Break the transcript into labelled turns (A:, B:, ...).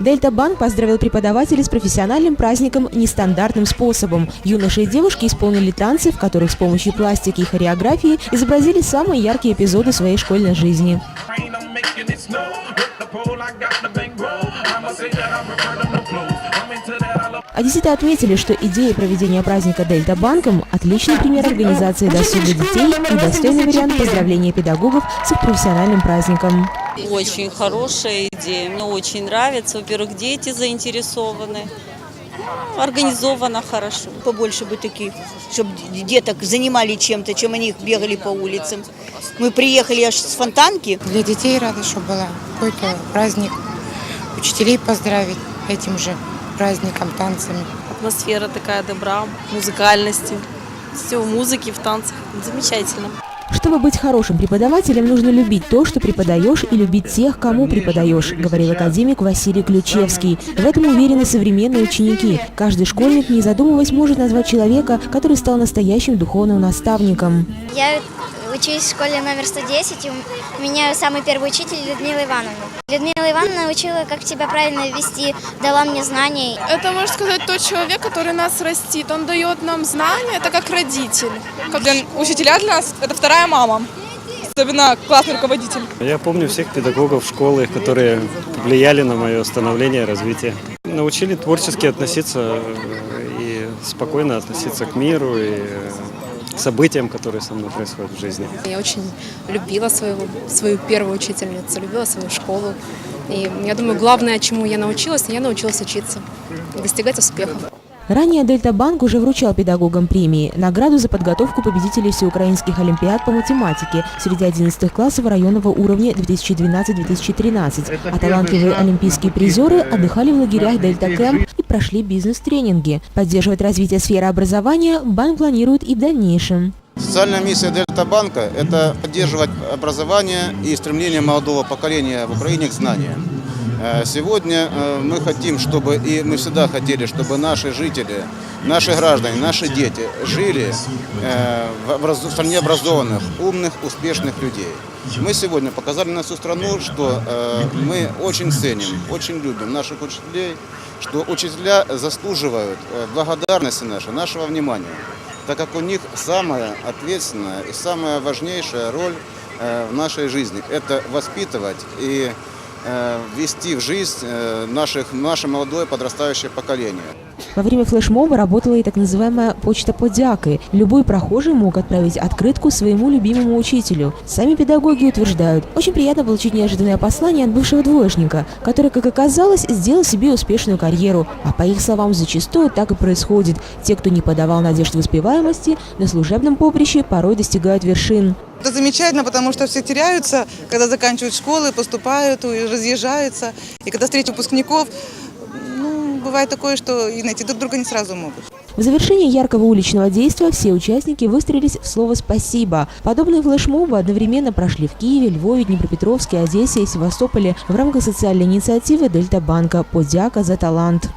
A: Дельта Банк поздравил преподавателей с профессиональным праздником нестандартным способом. Юноши и девушки исполнили танцы, в которых с помощью пластики и хореографии изобразили самые яркие эпизоды своей школьной жизни. Одесситы отметили, что идея проведения праздника Дельта Банком – отличный пример организации досуга детей и достойный вариант поздравления педагогов с их профессиональным праздником.
B: Очень хорошая идея, мне очень нравится. Во-первых, дети заинтересованы, организовано хорошо.
C: Побольше бы таких, чтобы деток занимали чем-то, чем они бегали по улицам. Мы приехали аж с Фонтанки.
D: Для детей рада, чтобы был какой-то праздник, учителей поздравить этим же праздником, танцами.
E: Атмосфера такая добра, музыкальности, все в музыке, в танцах. Замечательно.
A: Чтобы быть хорошим преподавателем, нужно любить то, что преподаешь, и любить тех, кому преподаешь, говорил академик Василий Ключевский. В этом уверены современные ученики. Каждый школьник, не задумываясь, может назвать человека, который стал настоящим духовным наставником.
F: Я учусь в школе номер 110, и у меня самый первый учитель Людмила Ивановна. Людмила Ивановна учила, как себя правильно вести, дала мне знания.
G: Это, можно сказать, тот человек, который нас растит. Он дает нам знания, это как родитель. Учителя для нас – это вторая мама, особенно классный руководитель.
H: Я помню всех педагогов школы, которые влияли на мое становление и развитие. Научили творчески относиться и спокойно относиться к миру и событиям, которые со мной происходят в жизни.
I: Я очень любила свою первую учительницу, любила свою школу. И я думаю, главное, чему я научилась учиться и достигать успеха.
A: Ранее Дельта Банк уже вручал педагогам премии, награду за подготовку победителей всеукраинских олимпиад по математике среди 11 классов районного уровня 2012-2013. А талантливые олимпийские призеры отдыхали в лагерях Дельта Кэмп и прошли бизнес-тренинги. Поддерживать развитие сферы образования банк планирует и в дальнейшем.
J: Социальная миссия Дельта Банка – это поддерживать образование и стремление молодого поколения в Украине к знаниям. Сегодня мы хотим, чтобы, и мы всегда хотели, чтобы наши жители, наши граждане, наши дети жили в стране образованных, умных, успешных людей. Мы сегодня показали на всю страну, что мы очень ценим, очень любим наших учителей, что учителя заслуживают благодарности нашего внимания, так как у них самая ответственная и самая важнейшая роль в нашей жизни – это воспитывать и ввести в жизнь наше молодое подрастающее поколение.
A: Во время флешмоба работала и так называемая почта подяки. Любой прохожий мог отправить открытку своему любимому учителю. Сами педагоги утверждают, очень приятно получить неожиданное послание от бывшего двоечника, который, как оказалось, сделал себе успешную карьеру. А по их словам, зачастую так и происходит. Те, кто не подавал надежд в успеваемости, на служебном поприще порой достигают вершин.
K: Это замечательно, потому что все теряются, когда заканчивают школы, поступают, разъезжаются. И когда встречают выпускников, бывает такое, что и найти друг друга не сразу могут.
A: В завершении яркого уличного действия все участники выстроились в слово «спасибо». Подобные флешмобы одновременно прошли в Киеве, Львове, Днепропетровске, Одессе и Севастополе в рамках социальной инициативы Дельта Банка «Подяка за талант».